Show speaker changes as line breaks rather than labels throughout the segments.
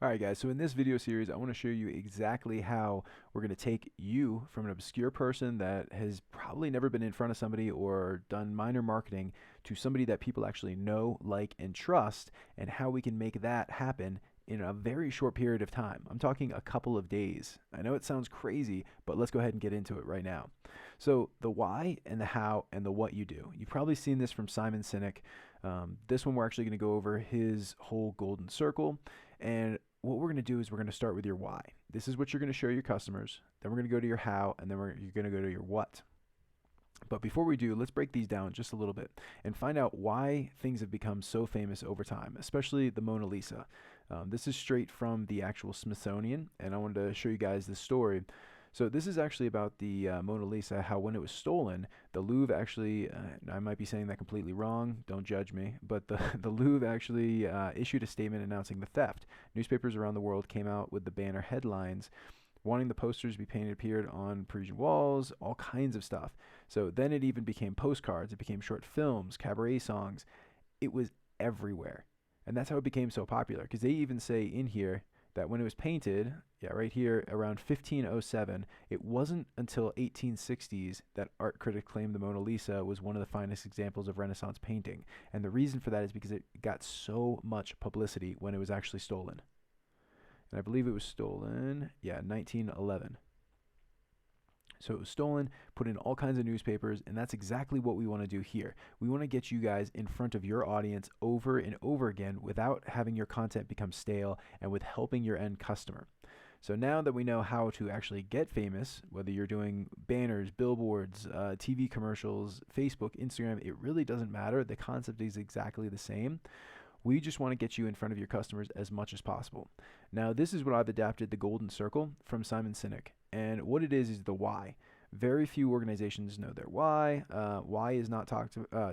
Alright guys, so in this video series I want to show you exactly how we're going to take you from an obscure person that has probably never been in front of somebody or done minor marketing to somebody that people actually know, like, and trust, and how we can make that happen in a very short period of time. I'm talking a couple of days. I know it sounds crazy, but let's go ahead and get into it right now. So the why and the how and the what you do. You've probably seen this from Simon Sinek. This one we're actually going to go over his whole golden circle, and what we're going to do is we're going to start with your why. This is what you're going to show your customers. Then we're going to go to your how, and then you're going to go to your what. But before we do, let's break these down just a little bit and find out why things have become so famous over time, especially the Mona Lisa. This is straight from the actual Smithsonian, and I wanted to show you guys this story. So this is actually about the Mona Lisa, how when it was stolen, the Louvre actually, I might be saying that completely wrong, don't judge me, but the Louvre actually issued a statement announcing the theft. Newspapers around the world came out with the banner headlines wanting the posters to be painted, appeared on Parisian walls, all kinds of stuff. So then it even became postcards, it became short films, cabaret songs. It was everywhere. And that's how it became so popular, because they even say in here that when it was painted, yeah, right here, around 1507, it wasn't until 1860s that art critics claimed the Mona Lisa was one of the finest examples of Renaissance painting. And the reason for that is because it got so much publicity when it was actually stolen. And I believe it was stolen, yeah, 1911. So it was stolen, put in all kinds of newspapers, and that's exactly what we want to do here. We want to get you guys in front of your audience over and over again without having your content become stale and with helping your end customer. So now that we know how to actually get famous, whether you're doing banners, billboards, TV commercials, Facebook, Instagram, it really doesn't matter. The concept is exactly the same. We just want to get you in front of your customers as much as possible. Now, this is what I've adapted the golden circle from Simon Sinek. And what it is the why. Very few organizations know their why. Why is not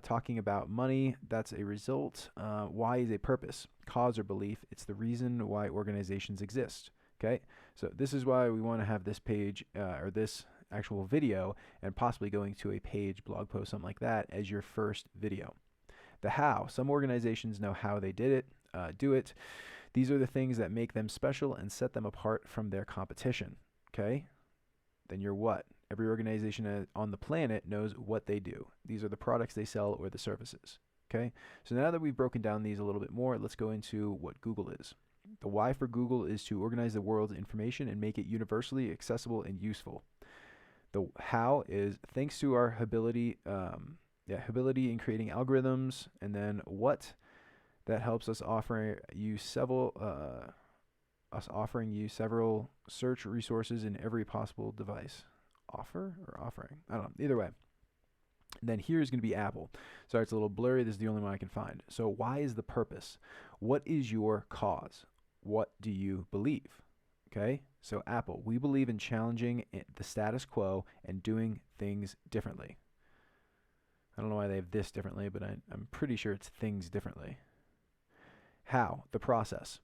talking about money. That's a result. Why is a purpose, cause, or belief. It's the reason why organizations exist. Okay, so this is why we want to have this page or this actual video and possibly going to a page, blog post, something like that as your first video. The how. Some organizations know how they did it, do it. These are the things that make them special and set them apart from their competition. Okay? Then your what. Every organization on the planet knows what they do. These are the products they sell or the services. Okay? So now that we've broken down these a little bit more, let's go into what Google is. The why for Google is to organize the world's information and make it universally accessible and useful. The how is thanks to our ability in creating algorithms, and then what that helps us offering you several search resources in every possible device. Offer or offering? I don't know. Either way. And then here is going to be Apple. Sorry, it's a little blurry. This is the only one I can find. So why is the purpose? What is your cause? What do you believe? Okay, so Apple, we believe in challenging the status quo and doing things differently. I don't know why they have this differently, but I'm pretty sure it's things differently. How? The process.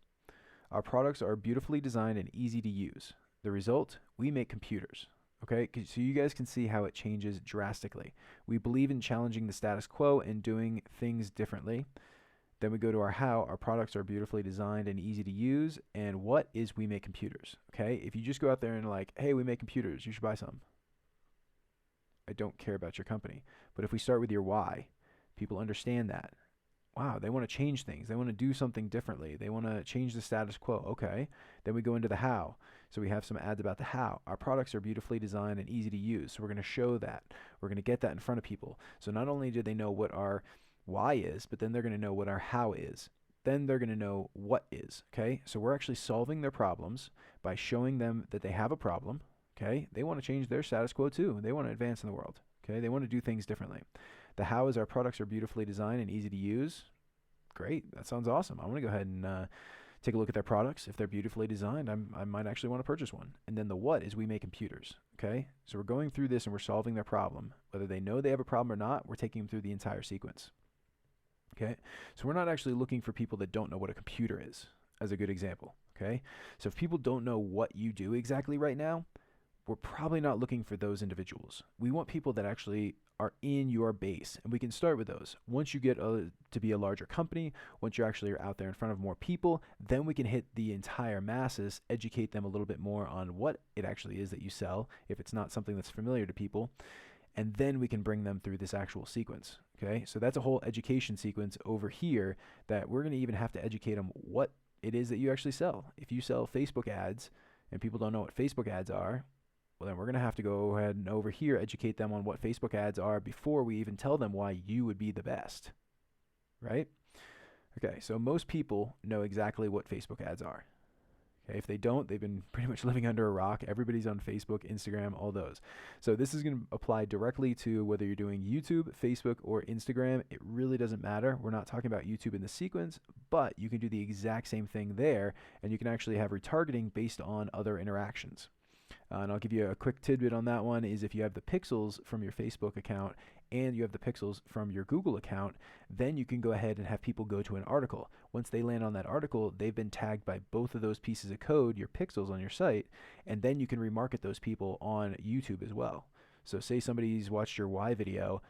Our products are beautifully designed and easy to use. The result? We make computers. Okay, so you guys can see how it changes drastically. We believe in challenging the status quo and doing things differently. Then we go to our how. Our products are beautifully designed and easy to use. And what is we make computers? Okay, if you just go out there and like, hey, we make computers, you should buy some. I don't care about your company. But if we start with your why, people understand that. Wow, they want to change things. They want to do something differently. They want to change the status quo. Okay. Then we go into the how. So we have some ads about the how. Our products are beautifully designed and easy to use. So we're going to show that. We're going to get that in front of people. So not only do they know what our why is, but then they're going to know what our how is. Then they're going to know what is. Okay. So we're actually solving their problems by showing them that they have a problem. Okay, they want to change their status quo too. They want to advance in the world. Okay, they want to do things differently. The how is our products are beautifully designed and easy to use. Great, that sounds awesome. I want to go ahead and take a look at their products. If they're beautifully designed, I might actually want to purchase one. And then the what is we make computers. Okay, so we're going through this and we're solving their problem. Whether they know they have a problem or not, we're taking them through the entire sequence. Okay, so we're not actually looking for people that don't know what a computer is, as a good example. Okay, so if people don't know what you do exactly right now, we're probably not looking for those individuals. We want people that actually are in your base, and we can start with those. Once you get to be a larger company, once you actually are out there in front of more people, then we can hit the entire masses, educate them a little bit more on what it actually is that you sell, if it's not something that's familiar to people, and then we can bring them through this actual sequence. Okay, so that's a whole education sequence over here that we're going to even have to educate them what it is that you actually sell. If you sell Facebook ads and people don't know what Facebook ads are, well, then we're going to have to go ahead and over here educate them on what Facebook ads are before we even tell them why you would be the best, right? Okay, so most people know exactly what Facebook ads are. Okay, if they don't, they've been pretty much living under a rock. Everybody's on Facebook, Instagram, all those. So this is going to apply directly to whether you're doing YouTube, Facebook, or Instagram. It really doesn't matter. We're not talking about YouTube in the sequence, but you can do the exact same thing there, and you can actually have retargeting based on other interactions. And I'll give you a quick tidbit on that one is if you have the pixels from your Facebook account and you have the pixels from your Google account, then you can go ahead and have people go to an article. Once they land on that article, they've been tagged by both of those pieces of code, your pixels on your site, and then you can remarket those people on YouTube as well. So say somebody's watched your why video,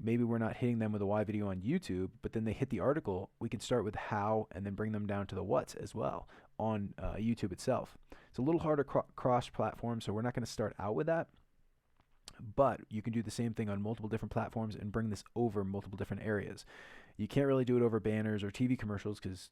maybe we're not hitting them with a why video on YouTube, but then they hit the article, we can start with how and then bring them down to the what's as well on YouTube itself. It's a little harder cross-platform, so we're not going to start out with that, but you can do the same thing on multiple different platforms and bring this over multiple different areas. You can't really do it over banners or TV commercials because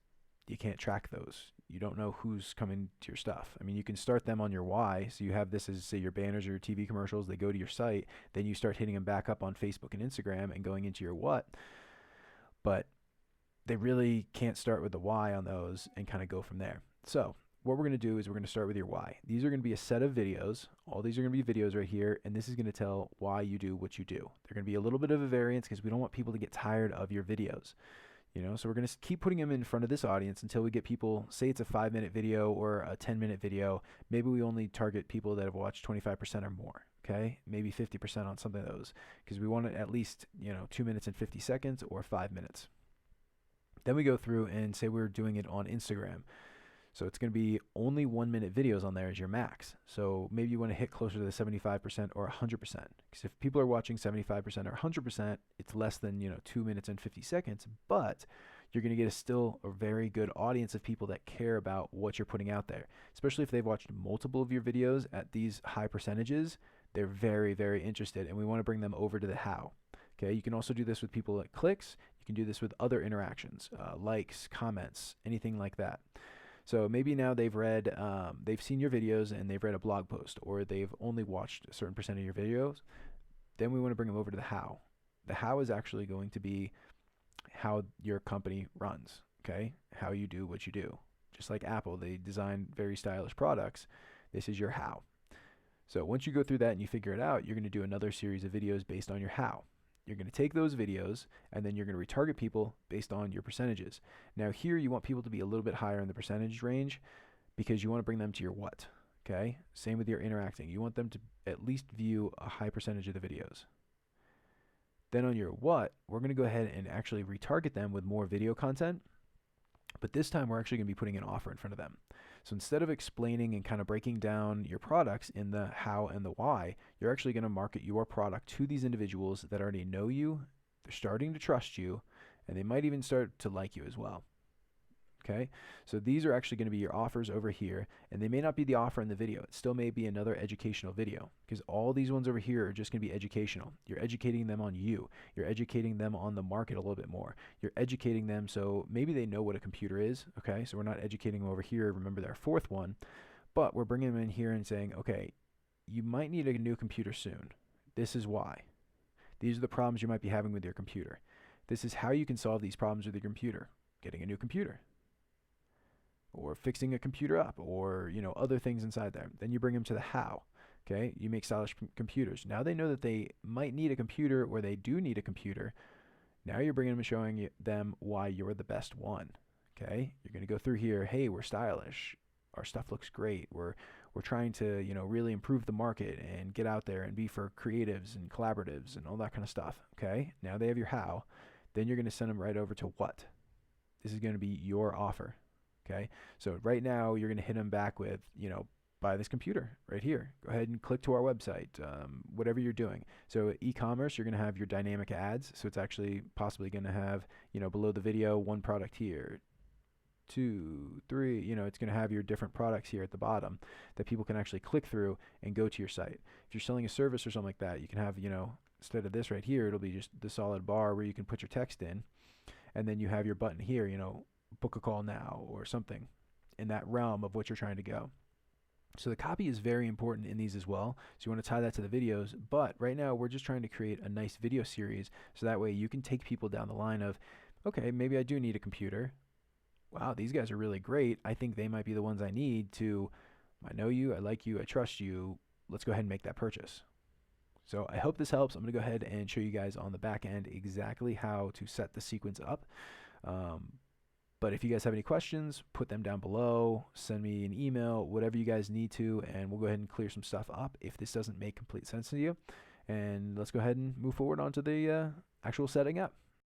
you can't track those. You don't know who's coming to your stuff. I mean, you can start them on your why, so you have this as, say, your banners or your TV commercials. They go to your site, then you start hitting them back up on Facebook and Instagram and going into your what, but they really can't start with the why on those and kind of go from there. So what we're going to do is we're going to start with your why. These are going to be a set of videos. All these are going to be videos right here, and this is going to tell why you do what you do. They're going to be a little bit of a variance because we don't want people to get tired of your videos. You know, so we're going to keep putting them in front of this audience until we get people, say it's a 5-minute video or a 10-minute video. Maybe we only target people that have watched 25% or more. Okay, maybe 50% on some of those because we want it at least, 2 minutes and 50 seconds or 5 minutes. Then we go through and say we're doing it on Instagram. So it's going to be only 1-minute videos on there as your max. So maybe you want to hit closer to the 75% or 100%. Because if people are watching 75% or 100%, it's less than 2 minutes and 50 seconds. But you're going to get still a very good audience of people that care about what you're putting out there. Especially if they've watched multiple of your videos at these high percentages, they're very, very interested. And we want to bring them over to the how. Okay, you can also do this with people that clicks. You can do this with other interactions, likes, comments, anything like that. So maybe now they've read, they've seen your videos and they've read a blog post, or they've only watched a certain percent of your videos. Then we want to bring them over to the how. The how is actually going to be how your company runs, okay? How you do what you do. Just like Apple, they design very stylish products. This is your how. So once you go through that and you figure it out, you're going to do another series of videos based on your how. You're going to take those videos and then you're going to retarget people based on your percentages. Now here you want people to be a little bit higher in the percentage range because you want to bring them to your what, okay? Same with your interacting. You want them to at least view a high percentage of the videos. Then on your what, we're going to go ahead and actually retarget them with more video content, but this time we're actually going to be putting an offer in front of them. So instead of explaining and kind of breaking down your products in the how and the why, you're actually going to market your product to these individuals that already know you, they're starting to trust you, and they might even start to like you as well. Okay, so these are actually going to be your offers over here, and they may not be the offer in the video. It still may be another educational video because all these ones over here are just going to be educational. You're educating them on you. You're educating them on the market a little bit more. You're educating them so maybe they know what a computer is. Okay, so we're not educating them over here. Remember their fourth one, but we're bringing them in here and saying, okay, you might need a new computer soon. This is why. These are the problems you might be having with your computer. This is how you can solve these problems with your computer. Getting a new computer, or fixing a computer up, or other things inside there. Then you bring them to the how. Okay, you make stylish computers. Now they know that they might need a computer, or they do need a computer. Now you're bringing them and showing them why you're the best one. Okay, you're going to go through here. Hey, we're stylish. Our stuff looks great. We're trying to really improve the market and get out there and be for creatives and collaboratives and all that kind of stuff. Okay, now they have your how. Then you're going to send them right over to what. This is going to be your offer. Okay, so right now you're going to hit them back with, buy this computer right here. Go ahead and click to our website, whatever you're doing. So e-commerce, you're going to have your dynamic ads. So it's actually possibly going to have, below the video, one product here, 2, 3, it's going to have your different products here at the bottom that people can actually click through and go to your site. If you're selling a service or something like that, you can have, instead of this right here, it'll be just the solid bar where you can put your text in, and then you have your button here, book a call now or something in that realm of what you're trying to go. So the copy is very important in these as well. So you want to tie that to the videos, but right now we're just trying to create a nice video series so that way you can take people down the line of, okay, maybe I do need a computer. Wow, these guys are really great. I think they might be the ones I need to, I know you, I like you, I trust you. Let's go ahead and make that purchase. So I hope this helps. I'm going to go ahead and show you guys on the back end exactly how to set the sequence up. But if you guys have any questions, put them down below, send me an email, whatever you guys need to, and we'll go ahead and clear some stuff up if this doesn't make complete sense to you. And let's go ahead and move forward onto the actual setting up.